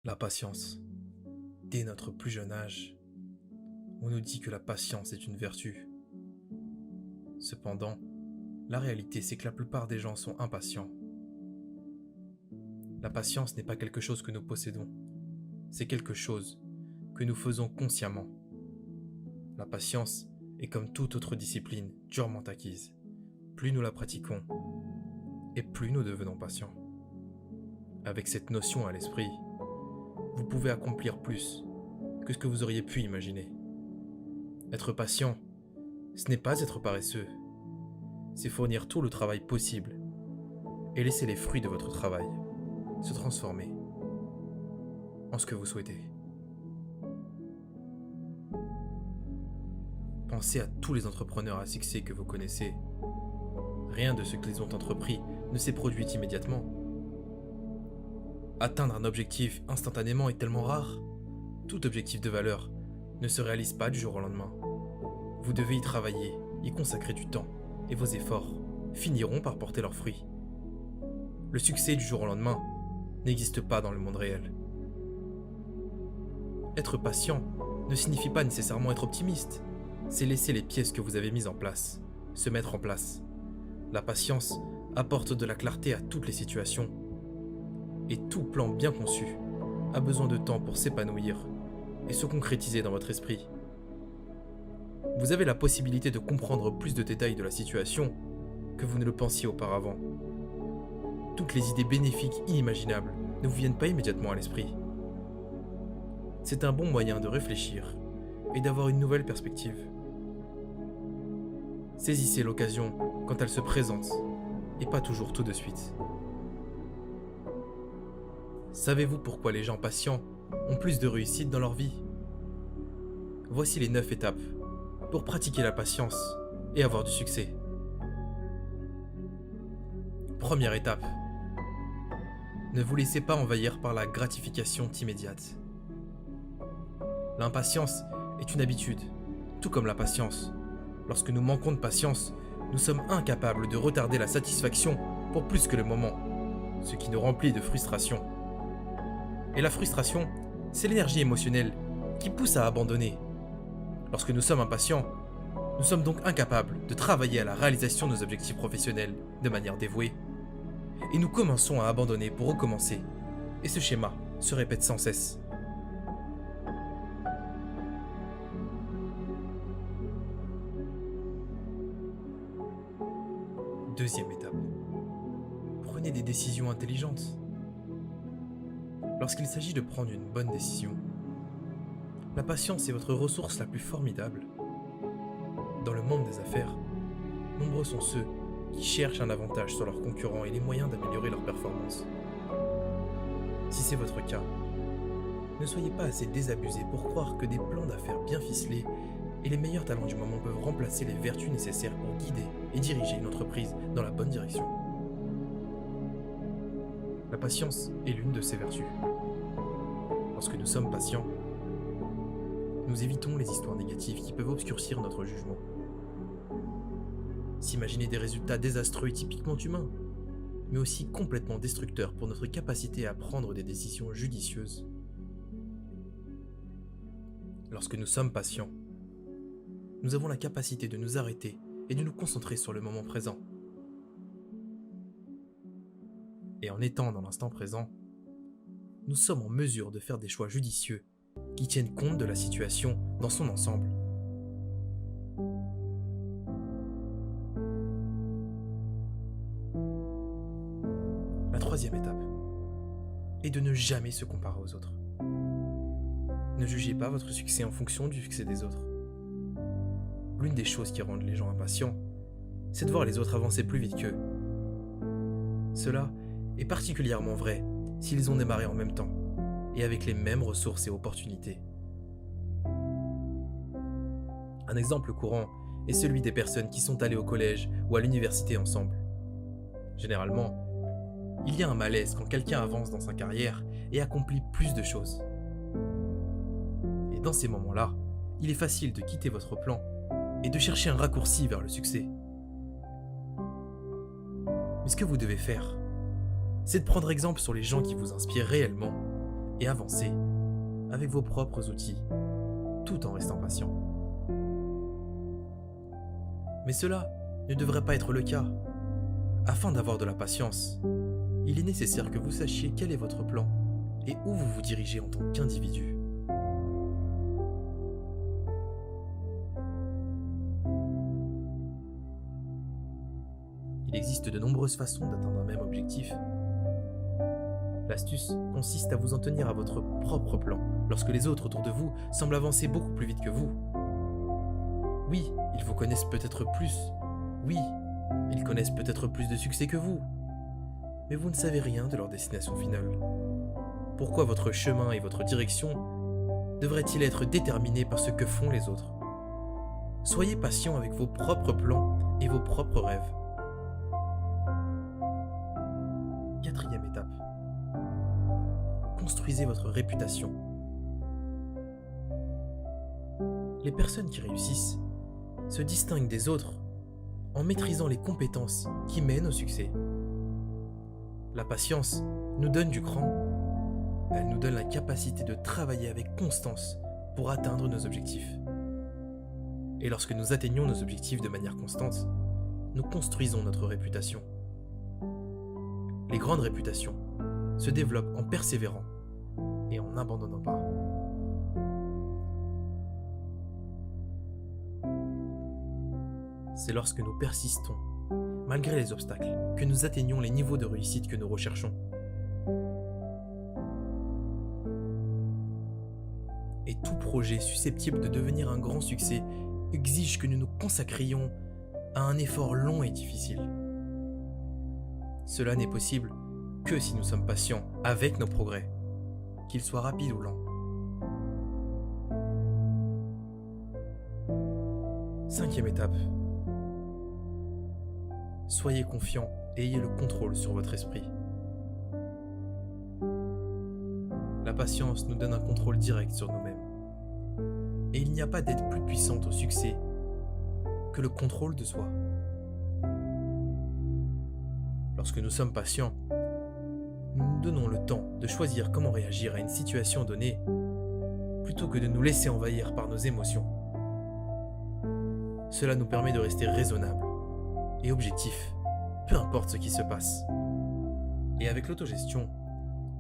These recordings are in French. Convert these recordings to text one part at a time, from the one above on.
La patience. Dès notre plus jeune âge, on nous dit que la patience est une vertu. Cependant, la réalité c'est que la plupart des gens sont impatients. La patience n'est pas quelque chose que nous possédons, c'est quelque chose que nous faisons consciemment. La patience est comme toute autre discipline durement acquise. Plus nous la pratiquons, et plus nous devenons patients. Avec cette notion à l'esprit, vous pouvez accomplir plus que ce que vous auriez pu imaginer. Être patient, ce n'est pas être paresseux, c'est fournir tout le travail possible et laisser les fruits de votre travail se transformer en ce que vous souhaitez. Pensez à tous les entrepreneurs à succès que vous connaissez. Rien de ce qu'ils ont entrepris ne s'est produit immédiatement. Atteindre un objectif instantanément est tellement rare. Tout objectif de valeur ne se réalise pas du jour au lendemain. Vous devez y travailler, y consacrer du temps, et vos efforts finiront par porter leurs fruits. Le succès du jour au lendemain n'existe pas dans le monde réel. Être patient ne signifie pas nécessairement être optimiste. C'est laisser les pièces que vous avez mises en place se mettre en place. La patience apporte de la clarté à toutes les situations. Et tout plan bien conçu a besoin de temps pour s'épanouir et se concrétiser dans votre esprit. Vous avez la possibilité de comprendre plus de détails de la situation que vous ne le pensiez auparavant. Toutes les idées bénéfiques inimaginables ne vous viennent pas immédiatement à l'esprit. C'est un bon moyen de réfléchir et d'avoir une nouvelle perspective. Saisissez l'occasion quand elle se présente et pas toujours tout de suite. Savez-vous pourquoi les gens patients ont plus de réussite dans leur vie ? Voici les 9 étapes pour pratiquer la patience et avoir du succès. Première étape. Ne vous laissez pas envahir par la gratification immédiate. L'impatience est une habitude, tout comme la patience. Lorsque nous manquons de patience, nous sommes incapables de retarder la satisfaction pour plus que le moment, ce qui nous remplit de frustration. Et la frustration, c'est l'énergie émotionnelle qui pousse à abandonner. Lorsque nous sommes impatients, nous sommes donc incapables de travailler à la réalisation de nos objectifs professionnels de manière dévouée. Et nous commençons à abandonner pour recommencer. Et ce schéma se répète sans cesse. Deuxième étape. Prenez des décisions intelligentes. Lorsqu'il s'agit de prendre une bonne décision, la patience est votre ressource la plus formidable. Dans le monde des affaires, nombreux sont ceux qui cherchent un avantage sur leurs concurrents et les moyens d'améliorer leur performance. Si c'est votre cas, ne soyez pas assez désabusé pour croire que des plans d'affaires bien ficelés et les meilleurs talents du moment peuvent remplacer les vertus nécessaires pour guider et diriger une entreprise dans la bonne direction. La patience est l'une de ces vertus. Lorsque nous sommes patients, nous évitons les histoires négatives qui peuvent obscurcir notre jugement. S'imaginer des résultats désastreux est typiquement humain, mais aussi complètement destructeur pour notre capacité à prendre des décisions judicieuses. Lorsque nous sommes patients, nous avons la capacité de nous arrêter et de nous concentrer sur le moment présent. Et en étant dans l'instant présent, nous sommes en mesure de faire des choix judicieux qui tiennent compte de la situation dans son ensemble. La troisième étape est de ne jamais se comparer aux autres. Ne jugez pas votre succès en fonction du succès des autres. L'une des choses qui rendent les gens impatients, c'est de voir les autres avancer plus vite qu'eux. Cela est particulièrement vrai s'ils ont démarré en même temps et avec les mêmes ressources et opportunités. Un exemple courant est celui des personnes qui sont allées au collège ou à l'université ensemble. Généralement, il y a un malaise quand quelqu'un avance dans sa carrière et accomplit plus de choses. Et dans ces moments-là, il est facile de quitter votre plan et de chercher un raccourci vers le succès. Mais ce que vous devez faire, c'est de prendre exemple sur les gens qui vous inspirent réellement et avancer avec vos propres outils, tout en restant patient. Mais cela ne devrait pas être le cas. Afin d'avoir de la patience, il est nécessaire que vous sachiez quel est votre plan et où vous vous dirigez en tant qu'individu. Il existe de nombreuses façons d'atteindre un même objectif. L'astuce consiste à vous en tenir à votre propre plan lorsque les autres autour de vous semblent avancer beaucoup plus vite que vous. Oui, ils vous connaissent peut-être plus. Oui, ils connaissent peut-être plus de succès que vous. Mais vous ne savez rien de leur destination finale. Pourquoi votre chemin et votre direction devraient-ils être déterminés par ce que font les autres? Soyez patient avec vos propres plans et vos propres rêves. Quatrième étape. Construisez votre réputation. Les personnes qui réussissent se distinguent des autres en maîtrisant les compétences qui mènent au succès. La patience nous donne du cran. Elle nous donne la capacité de travailler avec constance pour atteindre nos objectifs. Et lorsque nous atteignons nos objectifs de manière constante, nous construisons notre réputation. Les grandes réputations se développent en persévérant et en n'abandonnant pas. C'est lorsque nous persistons, malgré les obstacles, que nous atteignons les niveaux de réussite que nous recherchons. Et tout projet susceptible de devenir un grand succès exige que nous nous consacrions à un effort long et difficile. Cela n'est possible que si nous sommes patients avec nos progrès, qu'ils soient rapides ou lents. Cinquième étape. Soyez confiant et ayez le contrôle sur votre esprit. La patience nous donne un contrôle direct sur nous-mêmes. Et il n'y a pas d'aide plus puissante au succès que le contrôle de soi. Lorsque nous sommes patients, nous nous donnons le temps de choisir comment réagir à une situation donnée plutôt que de nous laisser envahir par nos émotions. Cela nous permet de rester raisonnables et objectifs, peu importe ce qui se passe. Et avec l'autogestion,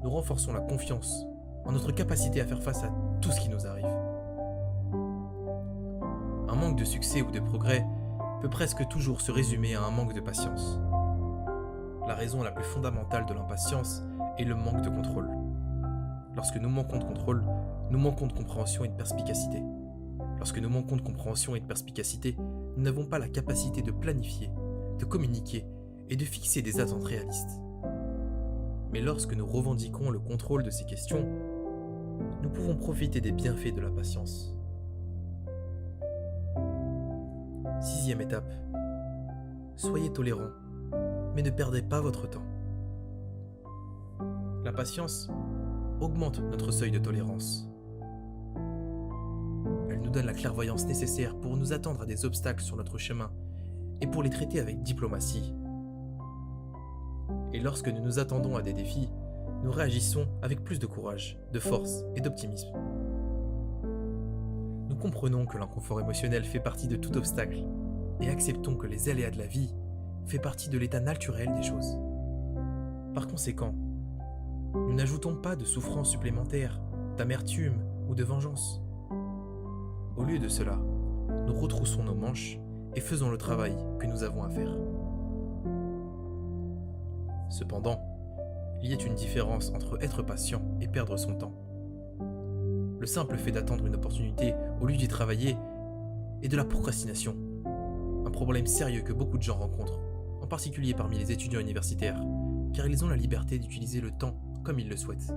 nous renforçons la confiance en notre capacité à faire face à tout ce qui nous arrive. Un manque de succès ou de progrès peut presque toujours se résumer à un manque de patience. La raison la plus fondamentale de l'impatience est le manque de contrôle. Lorsque nous manquons de contrôle, nous manquons de compréhension et de perspicacité. Lorsque nous manquons de compréhension et de perspicacité, nous n'avons pas la capacité de planifier, de communiquer et de fixer des attentes réalistes. Mais lorsque nous revendiquons le contrôle de ces questions, nous pouvons profiter des bienfaits de la patience. Sixième étape. Soyez tolérants, mais ne perdez pas votre temps. La patience augmente notre seuil de tolérance. Elle nous donne la clairvoyance nécessaire pour nous attendre à des obstacles sur notre chemin et pour les traiter avec diplomatie. Et lorsque nous nous attendons à des défis, nous réagissons avec plus de courage, de force et d'optimisme. Nous comprenons que l'inconfort émotionnel fait partie de tout obstacle et acceptons que les aléas de la vie font partie de l'état naturel des choses. Par conséquent, nous n'ajoutons pas de souffrance supplémentaire, d'amertume ou de vengeance. Au lieu de cela, nous retroussons nos manches et faisons le travail que nous avons à faire. Cependant, il y a une différence entre être patient et perdre son temps. Le simple fait d'attendre une opportunité au lieu d'y travailler est de la procrastination, un problème sérieux que beaucoup de gens rencontrent, en particulier parmi les étudiants universitaires, car ils ont la liberté d'utiliser le temps comme ils le souhaitent.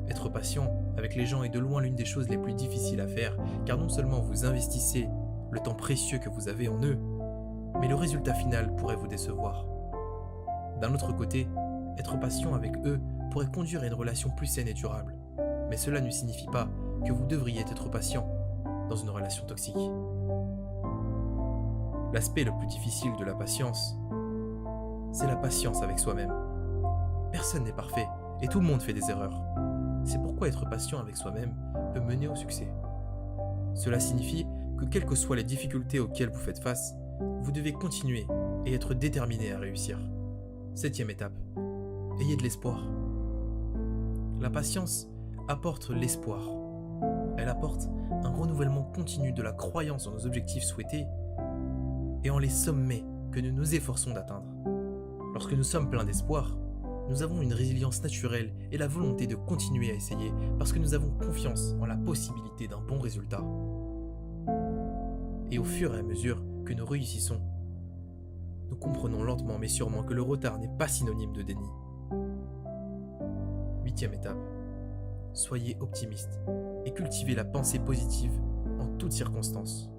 Être patient avec les gens est de loin l'une des choses les plus difficiles à faire, car non seulement vous investissez le temps précieux que vous avez en eux, mais le résultat final pourrait vous décevoir. D'un autre côté, être patient avec eux pourrait conduire à une relation plus saine et durable, mais cela ne signifie pas que vous devriez être patient dans une relation toxique. L'aspect le plus difficile de la patience, c'est la patience avec soi-même. Personne n'est parfait et tout le monde fait des erreurs. C'est pourquoi être patient avec soi-même peut mener au succès. Cela signifie que quelles que soient les difficultés auxquelles vous faites face, vous devez continuer et être déterminé à réussir. 7e étape. Ayez de l'espoir. La patience apporte l'espoir. Elle apporte un renouvellement continu de la croyance dans nos objectifs souhaités et en les sommets que nous nous efforçons d'atteindre. Lorsque nous sommes pleins d'espoir, nous avons une résilience naturelle et la volonté de continuer à essayer parce que nous avons confiance en la possibilité d'un bon résultat. Et au fur et à mesure que nous réussissons, nous comprenons lentement mais sûrement que le retard n'est pas synonyme de déni. 8e étape. Soyez optimiste et cultivez la pensée positive en toutes circonstances.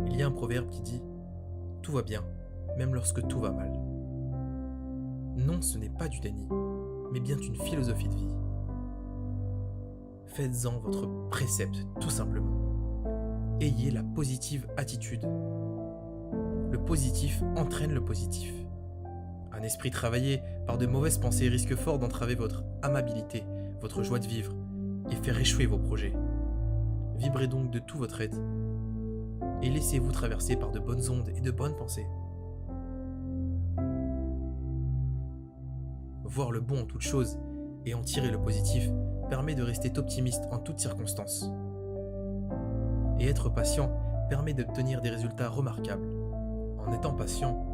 Il y a un proverbe qui dit « Tout va bien, même lorsque tout va mal ». Non, ce n'est pas du déni, mais bien une philosophie de vie. Faites-en votre précepte, tout simplement. Ayez la positive attitude. Le positif entraîne le positif. Un esprit travaillé par de mauvaises pensées risque fort d'entraver votre amabilité, votre joie de vivre et faire échouer vos projets. Vibrez donc de tout votre être et laissez-vous traverser par de bonnes ondes et de bonnes pensées. Voir le bon en toute chose et en tirer le positif permet de rester optimiste en toutes circonstances. Et être patient permet d'obtenir des résultats remarquables. En étant patient,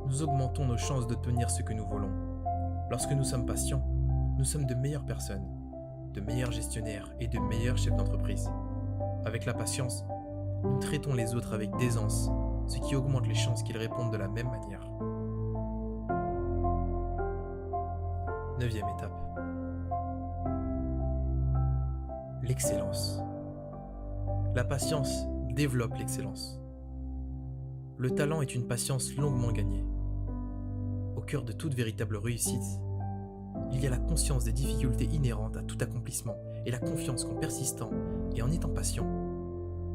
nous augmentons nos chances d'obtenir ce que nous voulons. Lorsque nous sommes patients, nous sommes de meilleures personnes, de meilleurs gestionnaires et de meilleurs chefs d'entreprise. Avec la patience, nous traitons les autres avec d'aisance, ce qui augmente les chances qu'ils répondent de la même manière. 9e étape. L'excellence. La patience développe l'excellence. Le talent est une patience longuement gagnée. Au cœur de toute véritable réussite, il y a la conscience des difficultés inhérentes à tout accomplissement et la confiance qu'en persistant et en étant patient,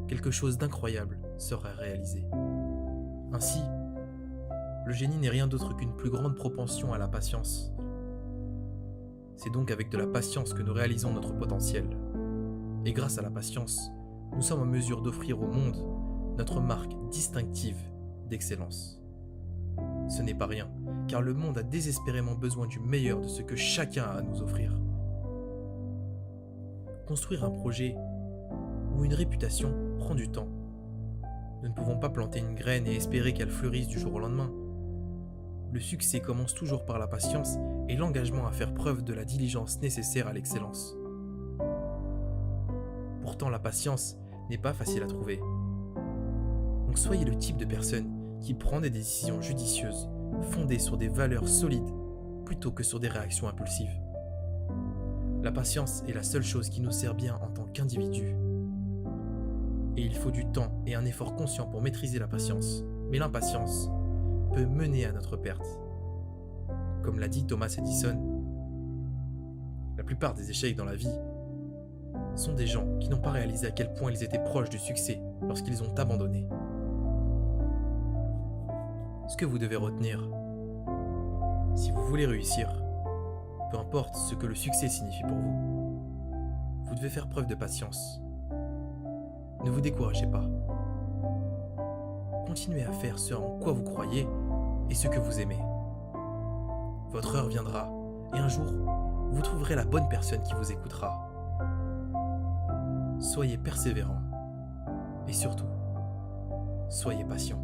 quelque chose d'incroyable sera réalisé. Ainsi, le génie n'est rien d'autre qu'une plus grande propension à la patience. C'est donc avec de la patience que nous réalisons notre potentiel. Et grâce à la patience, nous sommes en mesure d'offrir au monde notre marque distinctive d'excellence. Ce n'est pas rien, car le monde a désespérément besoin du meilleur de ce que chacun a à nous offrir. Construire un projet ou une réputation prend du temps. Nous ne pouvons pas planter une graine et espérer qu'elle fleurisse du jour au lendemain. Le succès commence toujours par la patience et l'engagement à faire preuve de la diligence nécessaire à l'excellence. Pourtant, la patience n'est pas facile à trouver. Donc soyez le type de personne qui prend des décisions judicieuses, fondées sur des valeurs solides, plutôt que sur des réactions impulsives. La patience est la seule chose qui nous sert bien en tant qu'individu. Et il faut du temps et un effort conscient pour maîtriser la patience. Mais l'impatience peut mener à notre perte. Comme l'a dit Thomas Edison, la plupart des échecs dans la vie sont des gens qui n'ont pas réalisé à quel point ils étaient proches du succès lorsqu'ils ont abandonné. Ce que vous devez retenir, si vous voulez réussir, peu importe ce que le succès signifie pour vous, vous devez faire preuve de patience. Ne vous découragez pas. Continuez à faire ce en quoi vous croyez et ce que vous aimez. Votre heure viendra et un jour, vous trouverez la bonne personne qui vous écoutera. Soyez persévérant et surtout, soyez patient.